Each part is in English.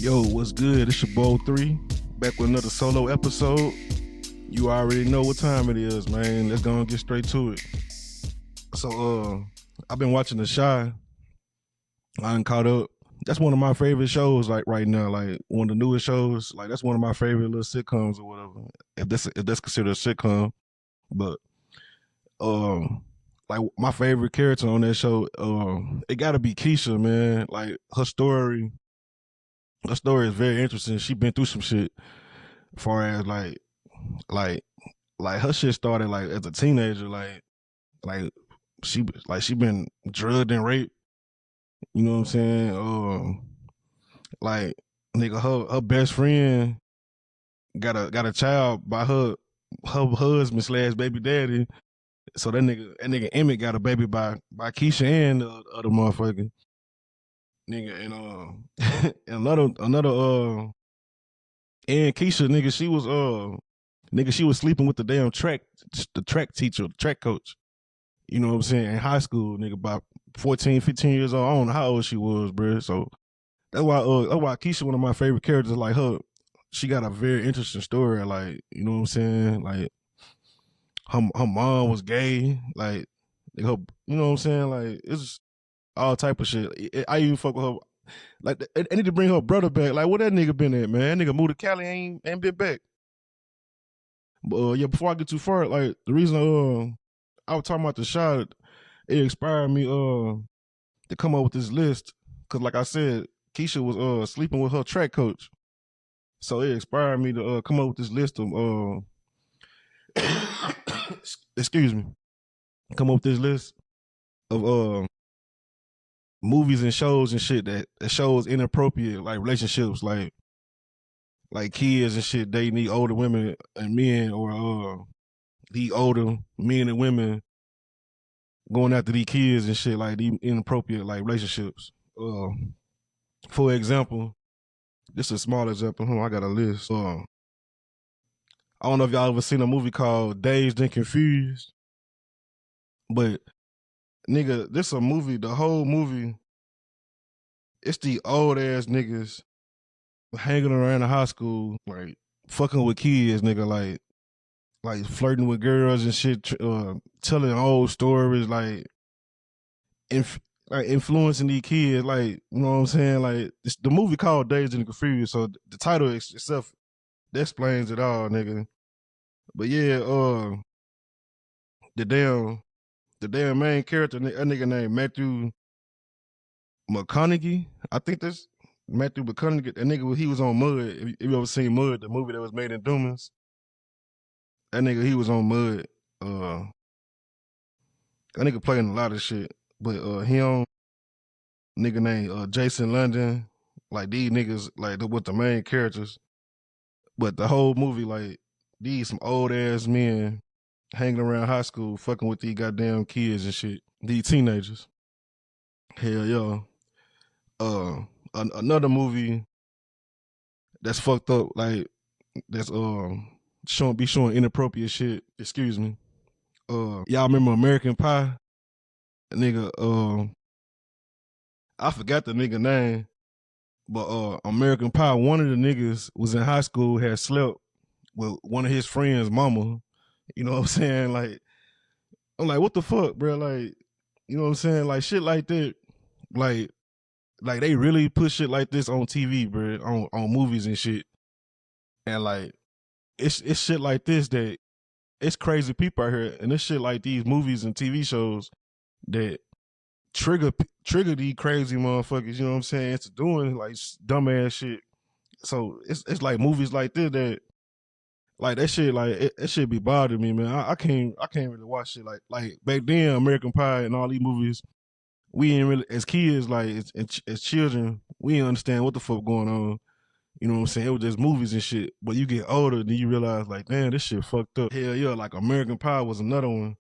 Yo, what's good? It's your boy Othre3, back with another solo episode. You already know what time it is, man. Let's go and get straight to it. So, I've been watching The Chi. I done caught up. That's one of my favorite shows, like right now. Like one of the newest shows. Like that's one of my favorite little sitcoms or whatever. If that's considered a sitcom, but like my favorite character on that show, it got to be Keisha, man. Like her story is very interesting. She been through some shit, as far as like like her shit started like as a teenager, like she been drugged and raped. You know what I'm saying? Like nigga, her best friend got a child by her husband slash baby daddy. So that nigga Emmett got a baby by Keisha and the other motherfucker. Nigga and and another and Keisha nigga she was sleeping with the track teacher, the track coach. You know what I'm saying? In high school, nigga, about 14, 15 years old. I don't know how old she was, bro. So that's why Keisha one of my favorite characters. Like her, she got a very interesting story. Like, you know what I'm saying? Like her mom was gay. Like her, you know what I'm saying? Like it's all type of shit. I even fuck with her. Like I need to bring her brother back. Like where that nigga been at, man? That nigga moved to Cali, ain't been back. But yeah, before I get too far, like the reason I was talking about The Chi, it inspired me to come up with this list. Cause like I said, Keisha was sleeping with her track coach. So it inspired me to come up with this list of excuse me. Come up with this list of movies and shows and shit that shows inappropriate like relationships, like kids and shit dating these older women and men, or these older men and women going after these kids and shit, like these inappropriate like relationships. For example, this is a small example. Hold on, I got a list. I don't know if y'all ever seen a movie called Dazed and Confused, but nigga, this a movie. The whole movie, it's the old ass niggas hanging around the high school, like fucking with kids, nigga, like flirting with girls and shit, telling old stories, like influencing these kids, like you know what I'm saying. Like it's the movie called Dazed and Confused, so the title itself that explains it all, nigga. But yeah, the damn the damn main character, that nigga named Matthew McConaughey. I think that's Matthew McConaughey. That nigga, he was on Mud. If you ever seen Mud, the movie that was made in Dumans, that nigga, he was on Mud. That nigga playing a lot of shit. But him, nigga named Jason London, like these niggas, like with the main characters. But the whole movie, like these some old ass men hanging around high school, fucking with these goddamn kids and shit. These teenagers. Hell yeah. Another movie that's fucked up, like that's showing inappropriate shit. Excuse me. Y'all remember American Pie? Nigga, I forgot the nigga name, but American Pie, one of the niggas was in high school, had slept with one of his friends' mama. You know what I'm saying? Like, I'm like, what the fuck, bro? Like, you know what I'm saying? Like shit like that. Like they really put shit like this on TV, bro, on movies and shit. And like it's shit like this that it's crazy people out here, and it's shit like these movies and TV shows that trigger these crazy motherfuckers. You know what I'm saying? It's doing like dumbass shit. So it's like movies like this that like that shit that shit be bothering me, man. I can't really watch shit like back then American Pie and all these movies. We ain't really as kids, like as children, we didn't understand what the fuck going on. You know what I'm saying? It was just movies and shit. But you get older, then you realize, like, damn, this shit fucked up. Hell yeah, like American Pie was another one,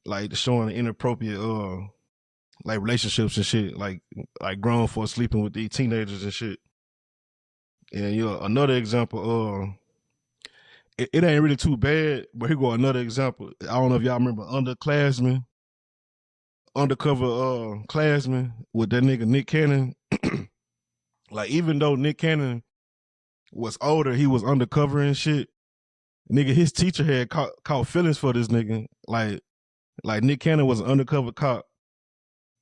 like showing inappropriate, like relationships and shit, like grown folks sleeping with these teenagers and shit. And yeah, another example, it ain't really too bad, but here go another example. I don't know if y'all remember Undercover Classman with that nigga Nick Cannon. Like even though Nick Cannon was older, he was undercover and shit. Nigga, his teacher had caught feelings for this nigga. Like Nick Cannon was an undercover cop,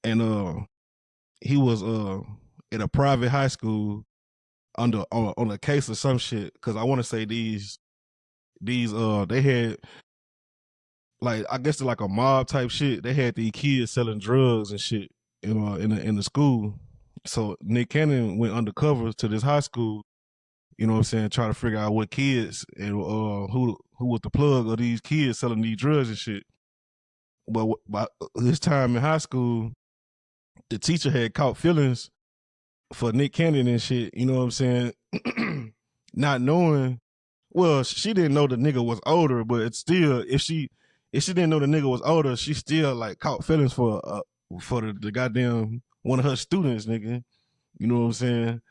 and he was in a private high school on a case of some shit. Cause I want to say these they had, like, I guess they're like a mob type shit. They had these kids selling drugs and shit, you know, in the school. So Nick Cannon went undercover to this high school, you know what I'm saying, trying to figure out what kids and who was the plug of these kids selling these drugs and shit. But by his time in high school, the teacher had caught feelings for Nick Cannon and shit, you know what I'm saying? Not knowing, well, she didn't know the nigga was older, but it's still, if she didn't know the nigga was older, she still like caught feelings for the goddamn one of her students, nigga. You know what I'm saying?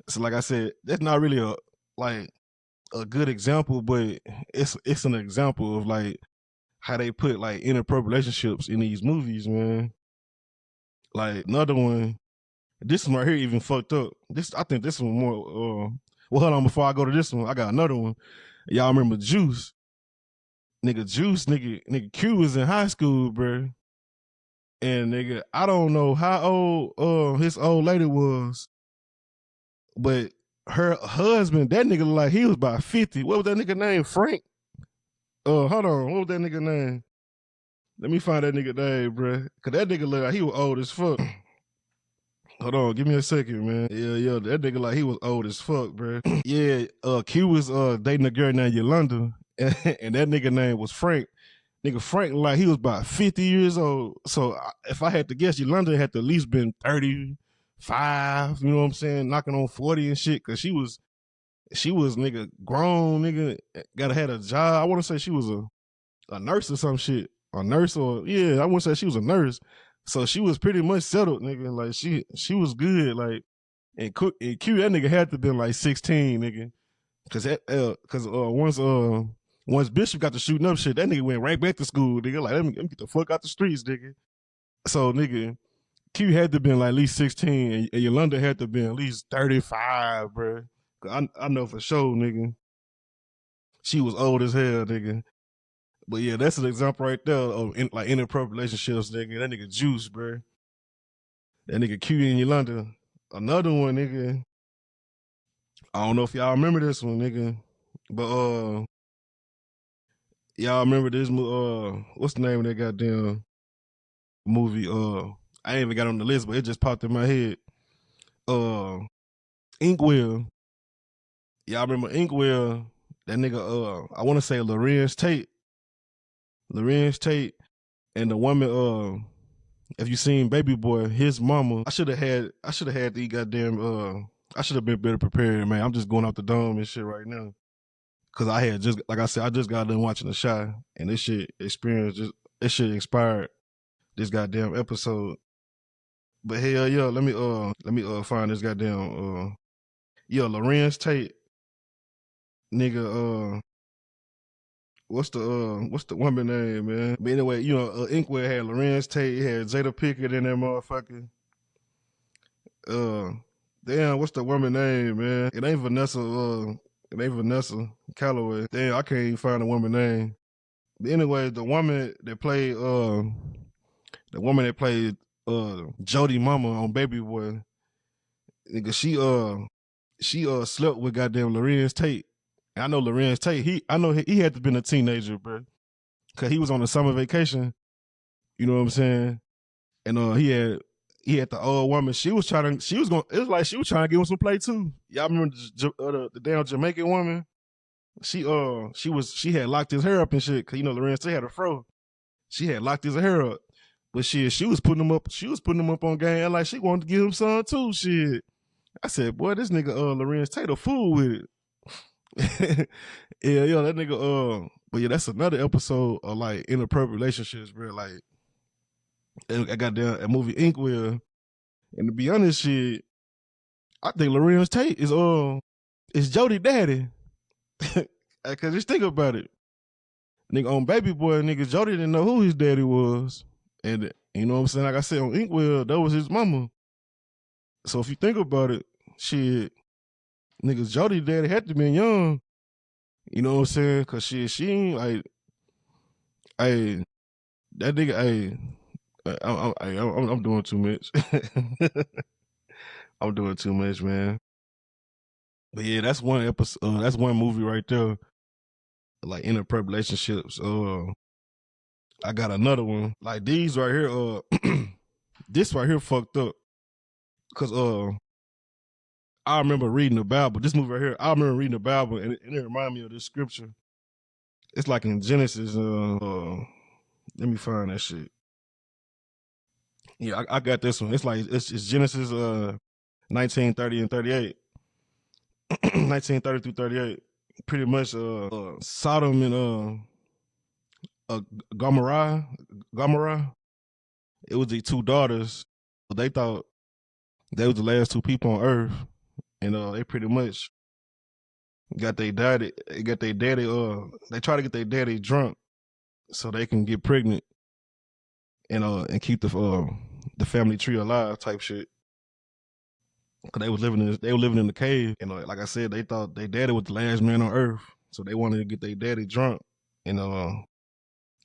So like I said, that's not really a good example, but it's an example of like how they put like inappropriate relationships in these movies, man. Like another one, this one right here even fucked up. I think this one more. Well, hold on, before I go to this one, I got another one. Y'all remember Juice? Nigga Q was in high school, bro. And nigga, I don't know how old his old lady was, but her husband, that nigga, like he was about 50. What was that nigga name? Frank? Hold on, what was that nigga name? Let me find that nigga name, bro. Cause that nigga look like he was old as fuck. Hold on, give me a second, man. Yeah, that nigga like he was old as fuck, bro. Yeah, Q was dating a girl named Yolanda, and that nigga name was Frank. Nigga Frank, like he was about 50 years old. So if I had to guess, Yolanda had to at least been 35, you know what I'm saying, knocking on 40 and shit, cause she was nigga grown, nigga, gotta had a job. I want to say she was a nurse or some shit. A nurse, or yeah, I want to say she was a nurse. So she was pretty much settled, nigga. Like she was good. Like, and Q, that nigga had to been like 16, nigga. Cause once Bishop got to shooting up shit, that nigga went right back to school, nigga. Like, let me get the fuck out the streets, nigga. So nigga, Q had to been like at least 16, and Yolanda had to been at least 35, bro. I know for sure, nigga. She was old as hell, nigga. But yeah, that's an example right there of like inappropriate relationships, nigga. That nigga Juice, bro. That nigga Q and Yolanda. Another one, nigga. I don't know if y'all remember this one, nigga. But y'all remember this what's the name of that goddamn movie? I ain't even got on the list, but it just popped in my head. Inkwell. Y'all remember Inkwell? That nigga, I want to say Lorenz Tate, and the woman, if you seen Baby Boy, his mama. I should have had the goddamn, I should have been better prepared, man. I'm just going out the dome and shit right now. Cause I had just, like I said, I just got done watching The Shy, and this shit expired this goddamn episode. But hell yeah, let me find this goddamn Lorenz Tate, nigga, what's the woman name, man? But anyway, you know, Inkwell had Lorenz Tate, had Jada Pinkett in that motherfucker. Damn, what's the woman name, man? It ain't Vanessa Calloway. Damn, I can't even find the woman name. But anyway, the woman that played Jody Mama on Baby Boy, nigga, she slept with goddamn Lorenz Tate. And I know Lorenz Tate, he had to have been a teenager, bro. Cause he was on a summer vacation. You know what I'm saying? And he had the old woman. It was like she was trying to give him some play too. Y'all remember the damn Jamaican woman? She had locked his hair up and shit. Cause you know Lorenz Tate had a fro. She had locked his hair up. But shit, she was putting him up on game, and like she wanted to give him some too. Shit. I said, boy, this nigga Lorenz Tate a fool with it. yeah, that nigga. But yeah, that's another episode of like inappropriate relationships, bro. Like, I got that movie Inkwell, and to be honest, shit, I think Lorenz Tate is Jody daddy. Cause just think about it, nigga. On Baby Boy, nigga, Jody didn't know who his daddy was, and you know what I'm saying. Like I said, on Inkwell, that was his mama. So if you think about it, shit, niggas Jody daddy had to been young. You know what I'm saying? Cause she ain't like, hey, that nigga, hey, I'm doing too much. I'm doing too much, man. But yeah, that's one episode. That's one movie right there. Like inappropriate relationships. I got another one. Like these right here. This right here fucked up. Cause I remember reading the Bible. This movie right here, I remember reading the Bible, and it reminded me of this scripture. It's like in Genesis. Let me find that shit. Yeah, I got this one. It's like it's Genesis 1930 and 38. 1930 through 38. Pretty much Sodom and Gomorrah. It was the two daughters. They thought they was the last two people on earth. And they pretty much got their daddy they try to get their daddy drunk so they can get pregnant and keep the family tree alive type shit. Cause they were living in the cave, and like I said, they thought their daddy was the last man on earth, so they wanted to get their daddy drunk, and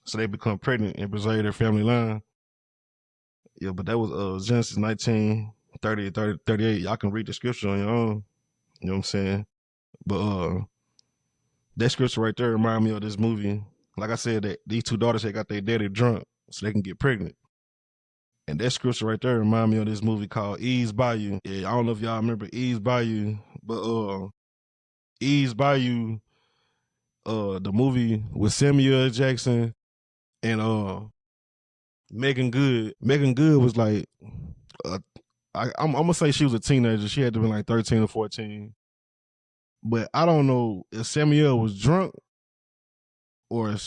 so they become pregnant and preserve their family line. Yeah, but that was Genesis 19:30 and 38. Y'all can read the scripture on your own. You know what I'm saying? But that scripture right there remind me of this movie. Like I said, that these two daughters had got their daddy drunk so they can get pregnant. And that scripture right there remind me of this movie called Eve's Bayou. Yeah, I don't know if y'all remember Eve's Bayou, but Eve's Bayou, the movie with Samuel L. Jackson and Megan Good. Megan Good was like, I'm gonna say she was a teenager. She had to be like 13 or 14. But I don't know if Samuel was drunk or I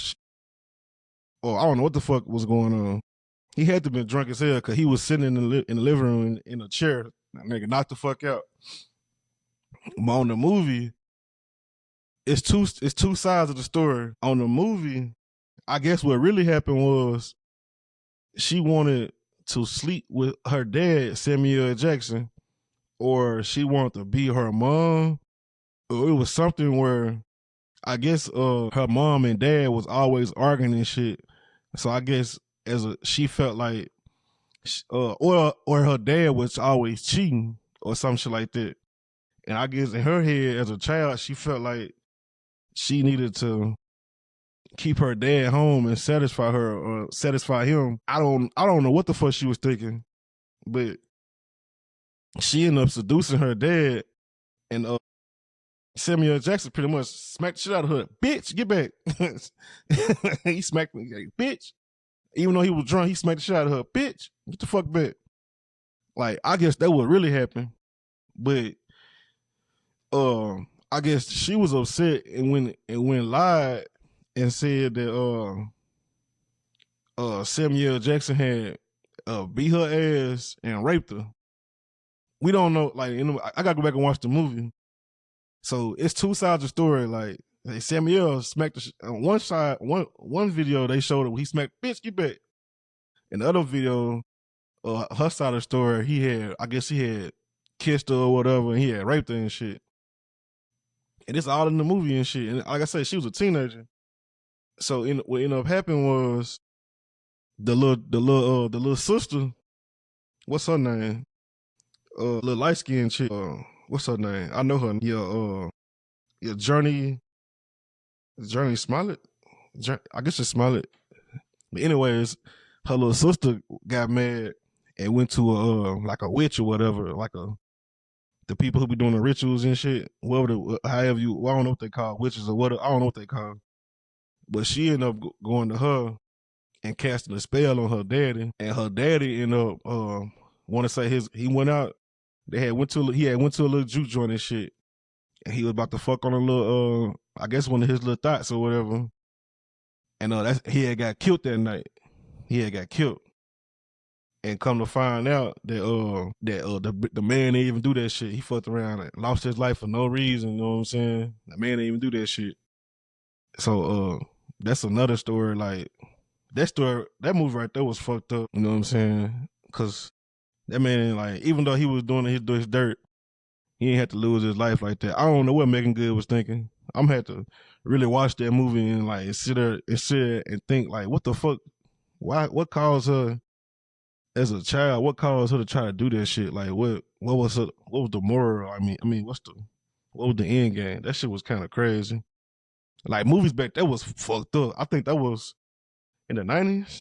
don't know what the fuck was going on. He had to have been drunk as hell because he was sitting in the living room in a chair. That nigga knocked the fuck out. But on the movie, it's two sides of the story. On the movie, I guess what really happened was she wanted to sleep with her dad, Samuel L. Jackson, or she wanted to be her mom. Or it was something where I guess her mom and dad was always arguing and shit. So I guess she felt like or her dad was always cheating or some shit like that. And I guess in her head as a child, she felt like she needed to keep her dad home and satisfy her or satisfy him. I don't know what the fuck she was thinking, but she ended up seducing her dad, and Samuel Jackson pretty much smacked the shit out of her. Bitch, get back. He smacked me, like, bitch. Even though he was drunk, he smacked the shit out of her. Bitch, get the fuck back. Like, I guess that would really happen. But I guess she was upset and went lied and said that Samuel Jackson had beat her ass and raped her. We don't know, like, I gotta go back and watch the movie. So it's two sides of the story. Like Samuel smacked on one side. One video they showed him he smacked, bitch, get back. In the other video, her side of the story, I guess he had kissed her or whatever, and he had raped her and shit. And it's all in the movie and shit. And like I said, she was a teenager. So what ended up happening was the little sister. What's her name? Little light skinned chick. What's her name? I know her. Yeah, Journey Smollett. I guess it's Smollett. But anyways, her little sister got mad and went to like a witch or whatever, like the people who be doing the rituals and shit. However, I don't know what they call witches or what. I don't know what they call. But she ended up going to her and casting a spell on her daddy, and her daddy ended up want to say he went out. He had went to a little juke joint and shit, and he was about to fuck on a little I guess one of his little thoughts or whatever, and he had got killed that night. He had got killed, and come to find out that the man didn't even do that shit. He fucked around and lost his life for no reason. You know what I'm saying? The man didn't even do that shit. So that's another story. Like that movie right there was fucked up. You know what I'm saying? Because that man, like, even though he was doing his dirt, He ain't had to lose his life like that. I don't know what Megan Good was thinking. I'm had to really watch that movie and like sit there and think like, what the fuck? Why? What caused her as a child? What caused her to try to do that shit? Like, what was her? What was the moral? What was the end game? That shit was kind of crazy. Like movies back that was fucked up. I think that was in the 90s.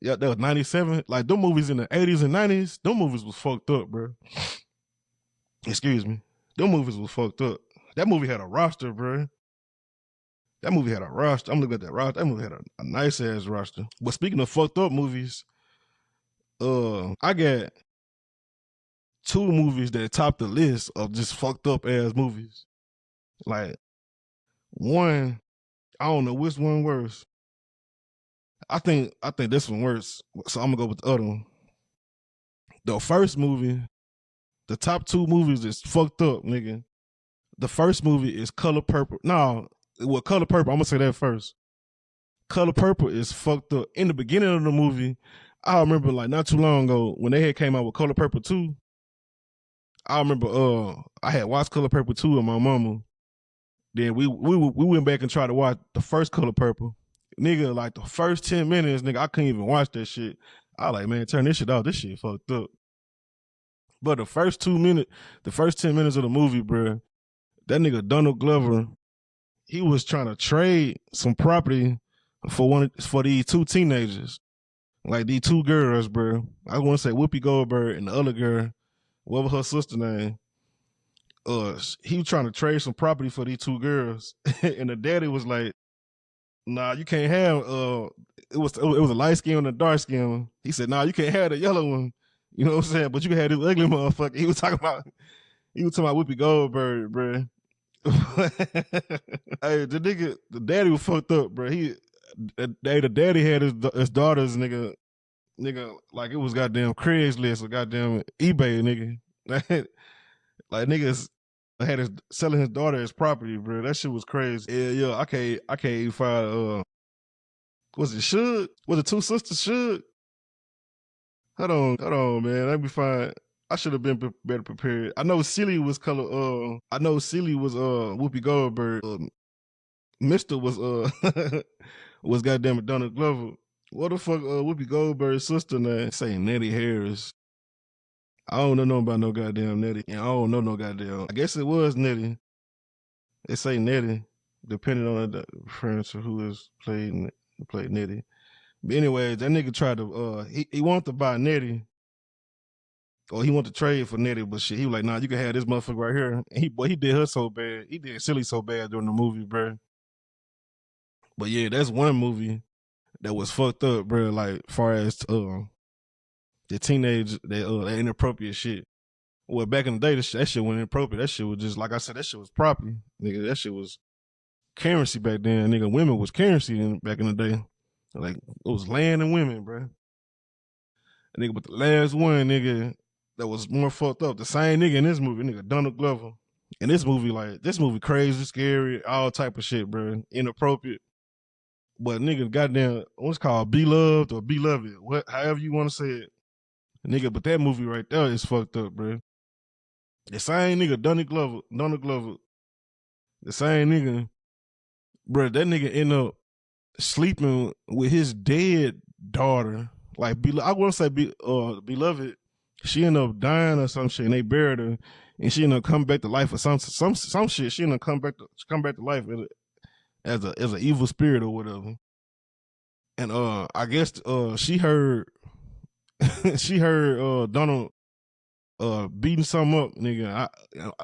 Yeah, that was 97. Like them movies in the 80s and 90s, them movies was fucked up, bro. Excuse me. Them movies was fucked up. That movie had a roster, bro. That movie had a roster. I'm looking at that roster. That movie had a nice ass roster. But speaking of fucked up movies, I got two movies that top the list of just fucked up ass movies. Like one, I don't know which one worse. I think this one worse. So I'm gonna go with the other one. The first movie, the top two movies is fucked up, nigga. The first movie is Color Purple. No, well, Color Purple, I'm gonna say that first. Color Purple is fucked up. In the beginning of the movie, I remember like not too long ago when they had came out with Color Purple 2. I remember I had watched Color Purple 2 with my mama. Then we went back and tried to watch the first Color Purple. Nigga, like the first 10 minutes, nigga, I couldn't even watch that shit. I like, man, turn this shit off. This shit fucked up. But the first 10 minutes of the movie, bro, that nigga Donald Glover, he was trying to trade some property for these two teenagers. Like these two girls, bro. I want to say Whoopi Goldberg and the other girl, what was her sister name? He was trying to trade some property for these two girls. And the daddy was like, nah, you can't have it was a light skin and a dark skin one. He said, nah, you can't have the yellow one. You know what I'm saying? But you can have this ugly motherfucker. He was talking about Whoopi Goldberg, bro. Hey, the daddy was fucked up, bro. The daddy had his daughters, nigga, like it was goddamn Craigslist or goddamn eBay, nigga. Like niggas had selling his daughter as property, bro. That shit was crazy. Yeah, I can't even find was it Suge? Was it two sisters Suge? Hold on, man. Let me find. I should have been better prepared. I know Silly was Whoopi Goldberg. Mr. was was goddamn Donald Glover. What the fuck Whoopi Goldberg's sister name? Say Nettie Harris. I don't know nothing about no goddamn Nettie. And I don't know no goddamn. I guess it was Nettie. They say Nettie, depending on the reference to who is played Nettie. But anyways, that nigga tried to he wanted to buy Nettie. Or he wanted to trade for Nettie, but shit, he was like, nah, you can have this motherfucker right here. And he did her so bad. He did Silly so bad during the movie, bro. But yeah, that's one movie that was fucked up, bro. Like, far as the teenage, that inappropriate shit. Well, back in the day, that shit wasn't inappropriate. That shit was just, like I said, that shit was property. Nigga, that shit was currency back then. Nigga, women was currency back in the day. Like, it was land and women, bro. Nigga, but the last one, nigga, that was more fucked up. The same nigga in this movie, nigga, Donald Glover. In this movie crazy, scary, all type of shit, bro. Inappropriate. But nigga, goddamn, what's called Beloved or Beloved, however you want to say it. Nigga, but that movie right there is fucked up, bro. The same nigga, Donald Glover, the same nigga, bro, that nigga end up sleeping with his dead daughter. Like, I want to say Beloved, she ended up dying or some shit, and they buried her, and she ended up coming back to life or some shit. She ended up come back to life as an evil spirit or whatever. And I guess she heard Donald beating something up, nigga.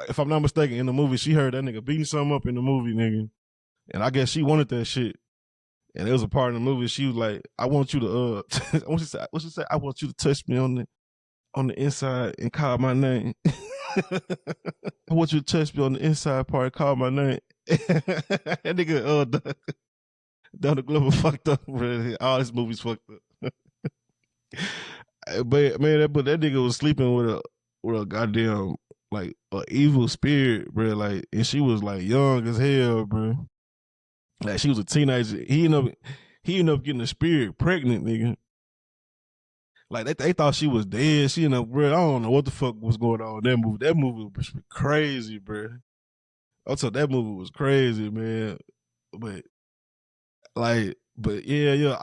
If I'm not mistaken, in the movie, she heard that nigga beating something up in the movie, nigga. And I guess she wanted that shit. And there was a part in the movie, she was like, I want you to what she said? I want you to touch me on the inside and call my name. I want you to touch me on the inside part and call my name. That nigga Donald Glover fucked up, bro. All his movies fucked up. But man, that nigga was sleeping with a goddamn like an evil spirit, bro. Like, and she was like young as hell, bro. Like, she was a teenager. He ended up getting the spirit pregnant, nigga. Like they thought she was dead. She in a bro. I don't know what the fuck was going on in that movie. That movie was crazy, bro. Also, that movie was crazy, man. But but yeah.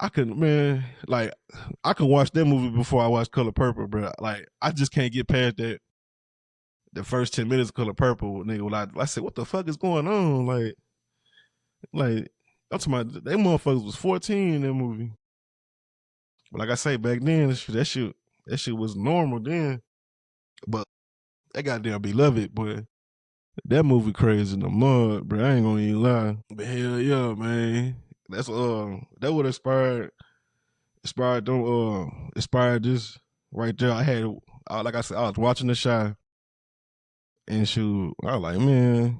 I can, man. Like, I can watch that movie before I watch Color Purple, bro. Like, I just can't get past that. The first 10 minutes of Color Purple, nigga. When I said, what the fuck is going on? Like I'm talking about they motherfuckers was 14 in that movie. But like I say, back then, that shit was normal then. But that goddamn Beloved, boy. That movie crazy in the mud, bro. I ain't gonna even lie. But hell yeah, man. That's that would inspired this right there. Like I said, I was watching The Shy, and shoot, I was like, man,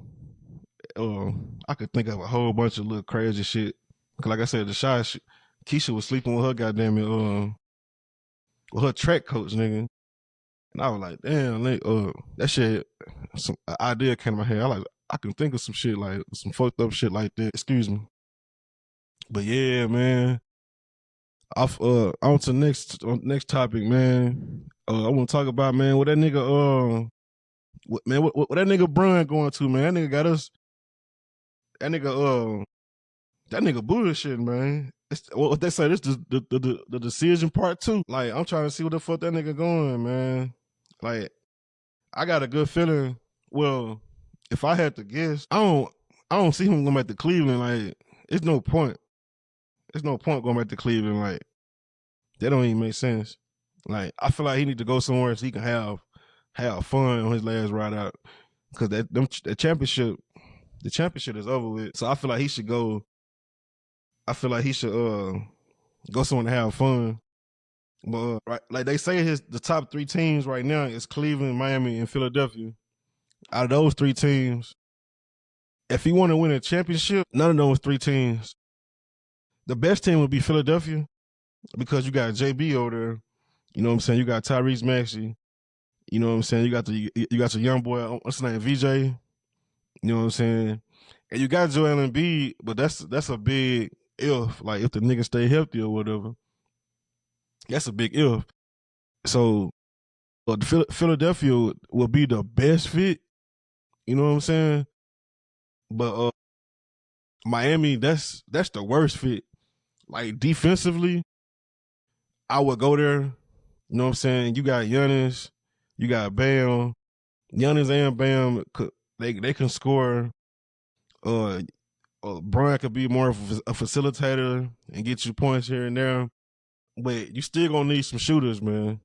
I could think of a whole bunch of little crazy shit. Cause like I said, The Shy, Keisha was sleeping with her goddamn with her track coach, nigga. And I was like, damn, that shit, some idea came to my head. I can think of some shit like some fucked up shit like that. Excuse me. But yeah, man. Off on to next topic, man. I want to talk about, man, what that nigga what that nigga Bron going to, man. That nigga got us. That nigga bullshit, man. What they say, this the decision part 2. Like, I'm trying to see what the fuck that nigga going, man. Like, I got a good feeling. Well, if I had to guess, I don't see him going back to Cleveland. Like, it's no point. There's no point going back to Cleveland. Like, that don't even make sense. Like, I feel like he need to go somewhere so he can have fun on his last ride out. Cause the championship is over with. So I feel like he should go. I feel like he should go somewhere to have fun. But right, like they say, the top 3 teams right now is Cleveland, Miami, and Philadelphia. Out of those 3 teams, if he want to win a championship, none of those 3 teams. The best team would be Philadelphia because you got JB over there. You know what I'm saying? You got Tyrese Maxey. You know what I'm saying? You got your young boy, what's his name, VJ. You know what I'm saying? And you got Joel Embiid, but that's a big if. Like, if the nigga stay healthy or whatever, that's a big if. So Philadelphia will be the best fit. You know what I'm saying? But Miami, that's the worst fit. Like, defensively, I would go there. You know what I'm saying? You got Giannis, you got Bam. Giannis and Bam, they can score. Bron could be more of a facilitator and get you points here and there, but you still gonna need some shooters, man.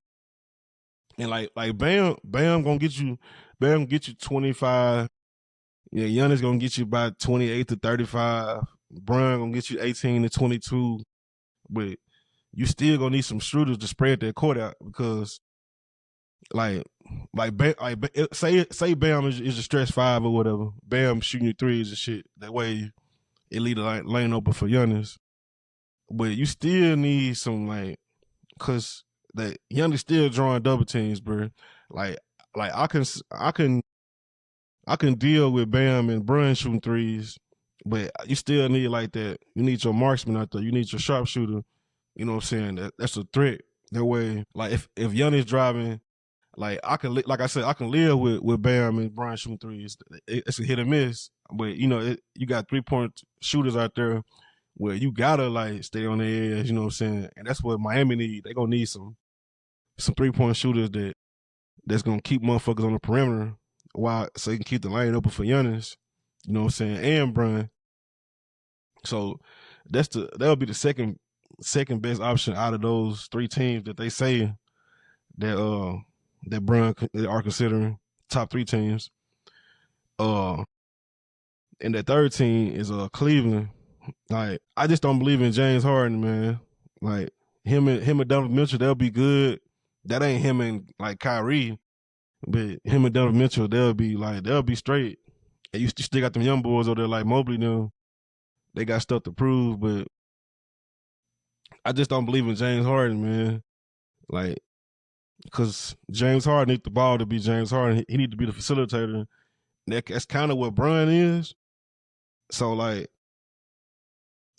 And like Bam gonna get you 25. Yeah, Giannis gonna get you about 28 to 35. Bron gonna get you 18 to 22. But you still gonna need some shooters to spread that court out because say Bam is a stretch 5 or whatever. Bam shooting your threes and shit. That way it leave the lane open for Giannis. But you still need some, cause that Giannis still drawing double teams, bro. Like I can deal with Bam and Bron shooting threes, but you still need like that. You need your marksman out there. You need your sharpshooter. You know what I'm saying? That's a threat. That way, like if Giannis driving, like I said, I can live with Bam and Bron shooting threes. It's a hit or miss, but you got 3-point shooters out there where you gotta stay on the edge. You know what I'm saying? And that's what Miami need. They gonna need some 3-point shooters that's gonna keep motherfuckers on the perimeter so you can keep the lane open for Giannis. You know what I'm saying? And Bron. So that'll be the second best option out of those 3 teams that they say that Bron are considering top 3 teams. And that third team is Cleveland. Like, I just don't believe in James Harden, man. Like, him and Donovan Mitchell, they'll be good. That ain't him and Kyrie, but him and Donovan Mitchell, they'll be straight. And you still got them young boys over there like Mobley now. They got stuff to prove, but I just don't believe in James Harden, man. Like, because James Harden needs the ball to be James Harden. He need to be the facilitator. That's kind of what Bron is. So,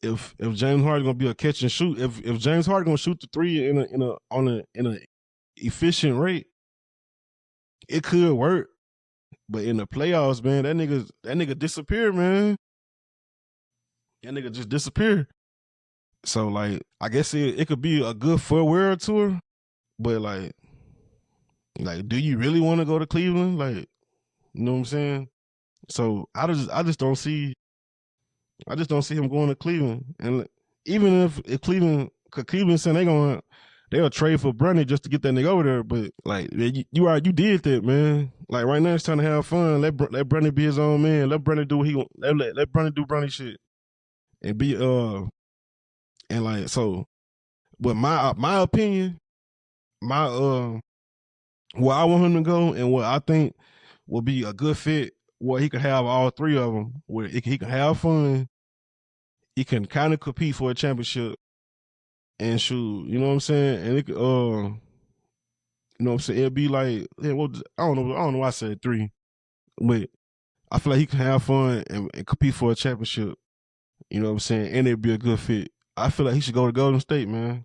if James Harden gonna be a catch and shoot, if James Harden gonna shoot the three in a efficient rate, it could work. But in the playoffs, man, that nigga disappeared, man. That nigga just disappeared. So like, I guess it could be a good farewell tour, but like, do you really want to go to Cleveland? Like, you know what I'm saying? So I just don't see him going to Cleveland. And even if Cleveland, cause Cleveland saying they'll trade for Bronny just to get that nigga over there. But like, you did that, man. Like right now it's time to have fun. Let Bronny be his own man. Let Bronny do what he want. Let Bronny do Bronny shit and be and like so. But my opinion, my where I want him to go and what I think will be a good fit, where he could have all three of them, where he can have fun, he can kind of compete for a championship, and shoot, you know what I'm saying? And it could, you know what I'm saying? It'll be like, yeah, well, I don't know why I said three, but I feel like he can have fun and compete for a championship. You know what I'm saying? And it'd be a good fit. I feel like he should go to Golden State, man.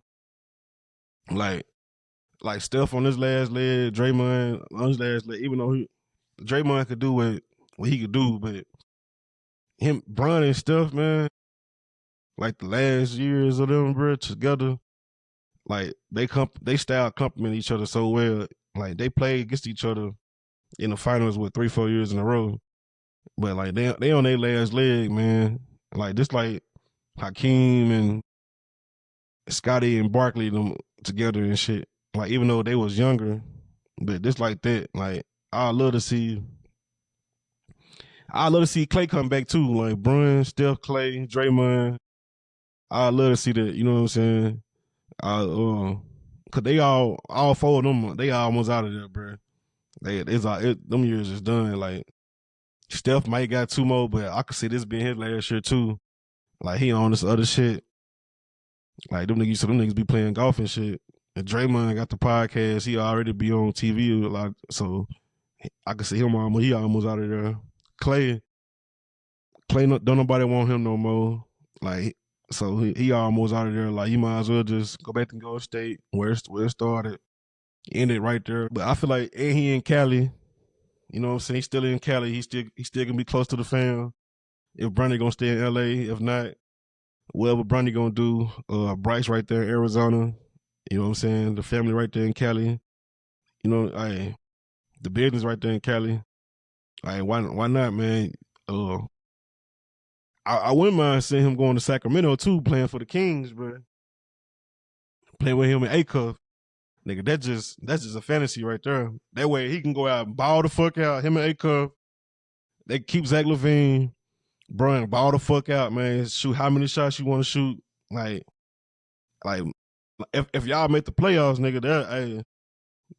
Like Steph on his last leg, Draymond on his last leg, even though Draymond could do what he could do, but him, Bron and Steph, man, like the last years of them, bro, together, like they style complement each other so well. Like they played against each other in the finals with 3-4 years in a row. But like they on their last leg, man. Like just like Hakeem and Scotty and Barkley them together and shit. Like even though they was younger, but just like that, like I love to see Clay come back too. Like Bron, Steph, Clay, Draymond. I love to see that. You know what I'm saying? Cause they all four of them, they almost out of there, bro. Them years is done. Like Steph might got two more, but I could see this being his last year too. Like he on this other shit. Like them niggas be playing golf and shit. And Draymond got the podcast. He already be on TV a lot, so I could see him he almost out of there. Clay, don't nobody want him no more. Like so he almost out of there. Like you might as well just go back and go state where it started, end it right there. But I feel like and he in Cali. You know what I'm saying? He's still in Cali. He still gonna be close to the fam. If Bronny gonna stay in LA, if not, whatever Bronny gonna do. Bryce right there in Arizona. You know what I'm saying? The family right there in Cali. You know, the business right there in Cali. Why not, man? I wouldn't mind seeing him going to Sacramento too, playing for the Kings, bro. Playing with him in A-Cuff. Nigga, that's just a fantasy right there. That way he can go out and ball the fuck out. Him and A-Cuff. They keep Zach LaVine. Bron, ball the fuck out, man. Shoot how many shots you want to shoot. Like if y'all make the playoffs, nigga,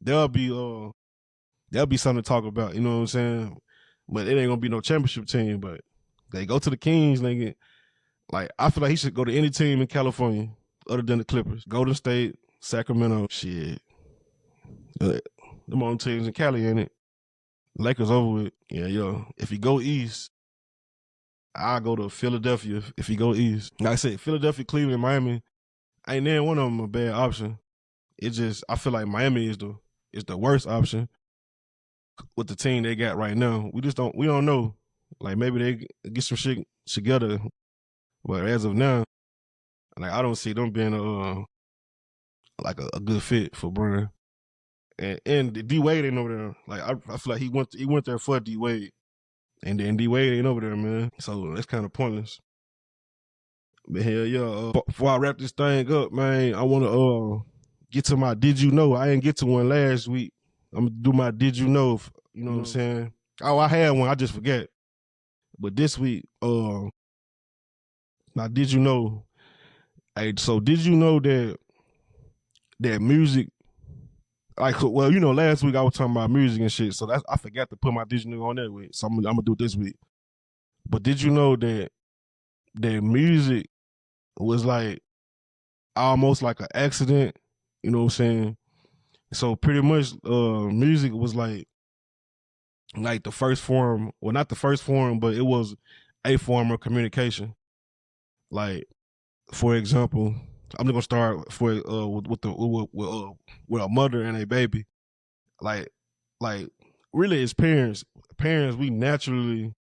there'll be something to talk about. You know what I'm saying? But it ain't gonna be no championship team. But they go to the Kings, nigga. Like I feel like he should go to any team in California other than the Clippers. Golden State, Sacramento, shit. Them on teams in Cali, ain't it? Lakers over with. Yeah, yo. If you go east, I'll go to Philadelphia if you go east. Like I said, Philadelphia, Cleveland, Miami, ain't there one of them a bad option. It just I feel like Miami is the worst option with the team they got right now. We don't know. Like maybe they get some shit together, but as of now, like I don't see them being a good fit for Bron. And D Wade ain't over there. Like I feel like he went there for D Wade, and then D Wade ain't over there, man. So that's kind of pointless. But hell yeah, before I wrap this thing up, man, I want to get to my Did You Know. I didn't get to one last week. I'm gonna do my Did You Know. You know what I'm saying? Oh, I had one. I just forget. But this week, now Did You Know? Hey, so did you know that music? Like, well, you know, last week I was talking about music and shit, so I forgot to put my Did You Know on that week. So I'm gonna do it this week. But did you know that music was like almost like an accident? You know what I'm saying? So pretty much, music was like the first form, well, not the first form, but it was a form of communication. Like for example, I'm just gonna start for with a mother and a baby. Like like really as parents we naturally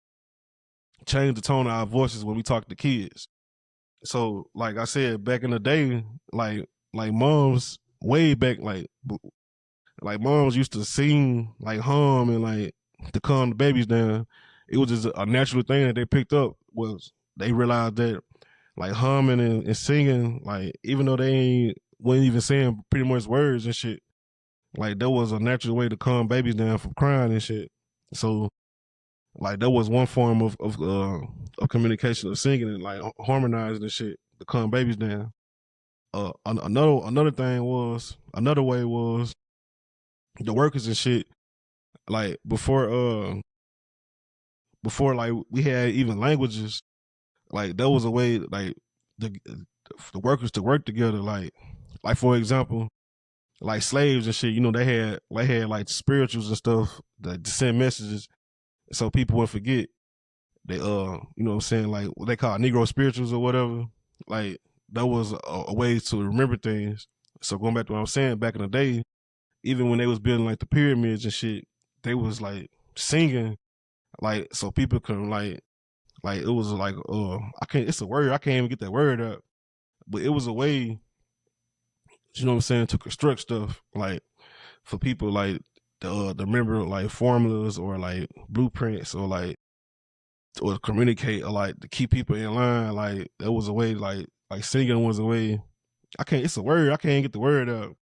change the tone of our voices when we talk to kids. So like I said back in the day, like moms way back like moms used to sing like hum and like to calm the babies down. It was just a natural thing that they picked up was they realized that like humming and singing, like even though they wasn't even saying pretty much words and shit, like that was a natural way to calm babies down from crying and shit. So like that was one form of communication of singing and like harmonizing and shit to calm babies down. Another thing was another way was the workers and shit. Like before like we had even languages, like there was a way like the workers to work together. Like for example, like slaves and shit. You know they had like spirituals and stuff that to send messages so people would forget. They you know what I'm saying, like what they call Negro spirituals or whatever. Like that was a way to remember things. So going back to what I'm saying, back in the day, even when they was building like the pyramids and shit, they was like singing like so people can like it was like I can't it's a word, I can't even get that word up. But it was a way, you know what I'm saying, to construct stuff like for people like to remember like formulas or like blueprints or like or communicate or like to keep people in line. Like it was a way like singing was a way. I can't it's a word, I can't get the word up.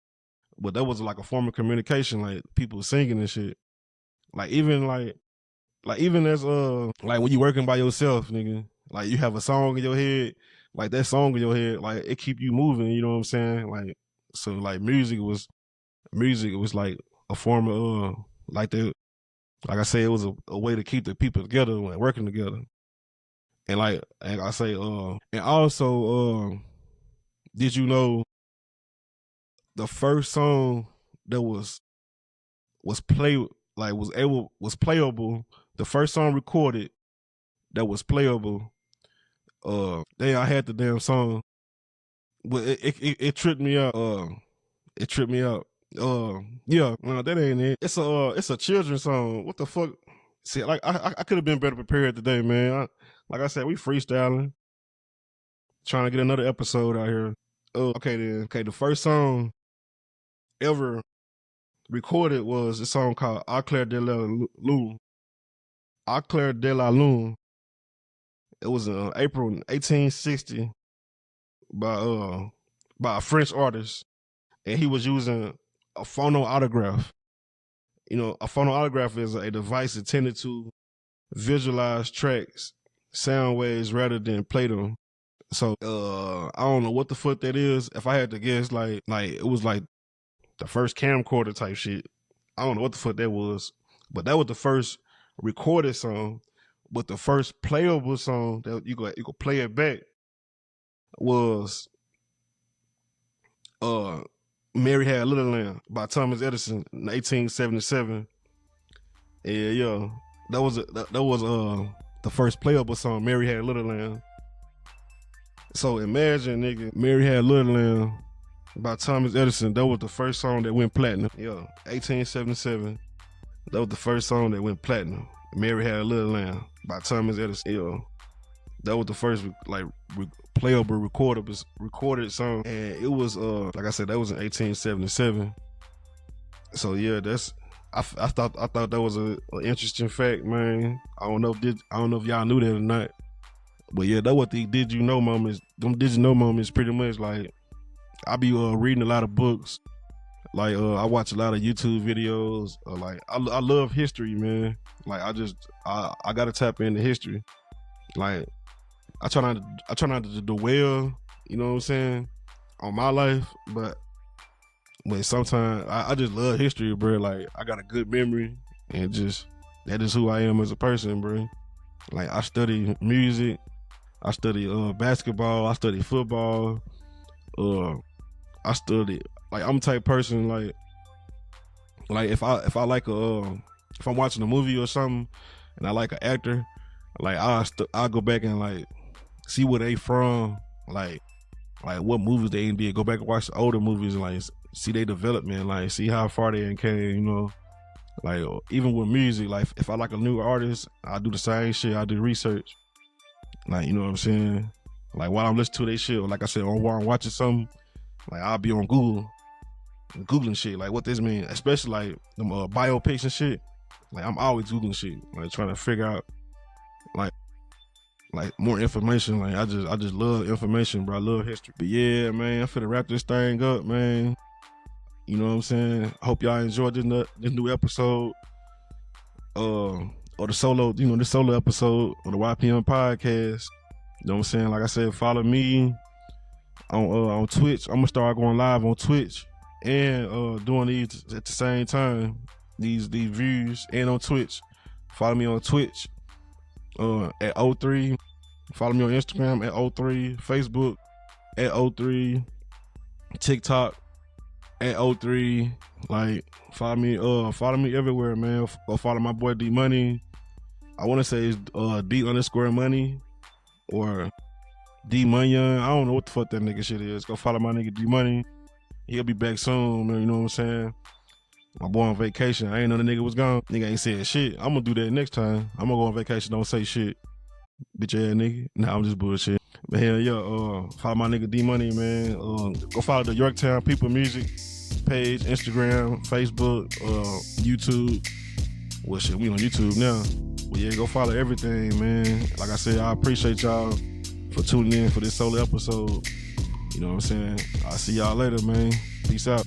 But that was like a form of communication, like people singing and shit. Like even like even as like when you working by yourself, nigga, like you have a song in your head, like that song in your head, like it keep you moving, you know what I'm saying? Like so like music was like a form of like the like I say it was a way to keep the people together when working together. And I say and also did you know the first song that was play like was playable, the first song recorded that was playable, then I had the damn song, but it tripped me out. It tripped me out. Yeah, no, that ain't it. It's a children's song. What the fuck? See, like I could have been better prepared today, man. Like I said, we freestyling, trying to get another episode out here. Okay then. Okay, the first song ever recorded was a song called Au de la Lune. Au de la Lune. It was in April 1860 by a French artist, and he was using a phonoautograph. You know, a phonoautograph is a device intended to visualize tracks, sound waves rather than play them. So I don't know what the fuck that is. If I had to guess, like it was like the first camcorder type shit. I don't know what the fuck that was, but that was the first recorded song. But the first playable song that you could play it back was Mary Had a Little Lamb by Thomas Edison in 1877. Yeah, that was the first playable song, Mary Had a Little Lamb. So imagine, nigga, Mary Had a Little Lamb by Thomas Edison. That was the first song that went platinum. Yeah, 1877. That was the first song that went platinum. Mary Had a Little Lamb by Thomas Edison. Yeah, that was the first like playable recorded song, and it was like I said, that was in 1877. So yeah, that's I thought that was an interesting fact, man. I don't know if y'all knew that or not, but yeah, that what the did you know moments. Them did you know moments pretty much like I be reading a lot of books. Like I watch a lot of YouTube videos. Like I love history, man. Like I gotta tap into history. Like I try not to dwell, you know what I'm saying, on my life, but sometimes I just love history, bro. Like I got a good memory, and just that is who I am as a person, bro. Like I study music, I study basketball, I study football, I study like I'm the type of person like if I like if I'm watching a movie or something and I like an actor, like I'll go back and like see where they from, like like what movies they ain't did. Go back and watch the older movies and like see their development, like see how far they ain't came, you know. Like even with music, like if I like a new artist, I do the same shit. I do research, like you know what I'm saying. Like while I'm listening to their shit, or like I said, while I'm watching something, like I'll be on Google, googling shit, like what this mean, especially like them biopics and shit. Like I'm always googling shit, like trying to figure out like more information. Like I just love information, bro. I love history. But yeah, man, I'm finna wrap this thing up, man. You know what I'm saying? I hope y'all enjoyed this new episode, or the solo, this solo episode of the YPM podcast. You know what I'm saying? Like I said, follow me on Twitch. I'm gonna start going live on Twitch and doing these at the same time. These views and on Twitch. Follow me on Twitch at Othre3. Follow me on Instagram at Othre3. Facebook at Othre3. TikTok at Othre3. Like follow me everywhere, man. Or follow my boy D Money. I want to say it's D_money or D Money. I don't know what the fuck that nigga shit is. Go follow my nigga D Money. He'll be back soon, man. You know what I'm saying? My boy on vacation. I ain't know the nigga was gone. Nigga ain't saying shit. I'm gonna do that next time. I'm gonna go on vacation. Don't say shit. Bitch ass nigga. Nah, I'm just bullshit. But hell yeah, follow my nigga D Money, man. Go follow the Yorktown People Music page, Instagram, Facebook, YouTube. Well shit, we on YouTube now. But yeah, go follow everything, man. Like I said, I appreciate y'all for tuning in for this solo episode. You know what I'm saying? I'll see y'all later, man. Peace out.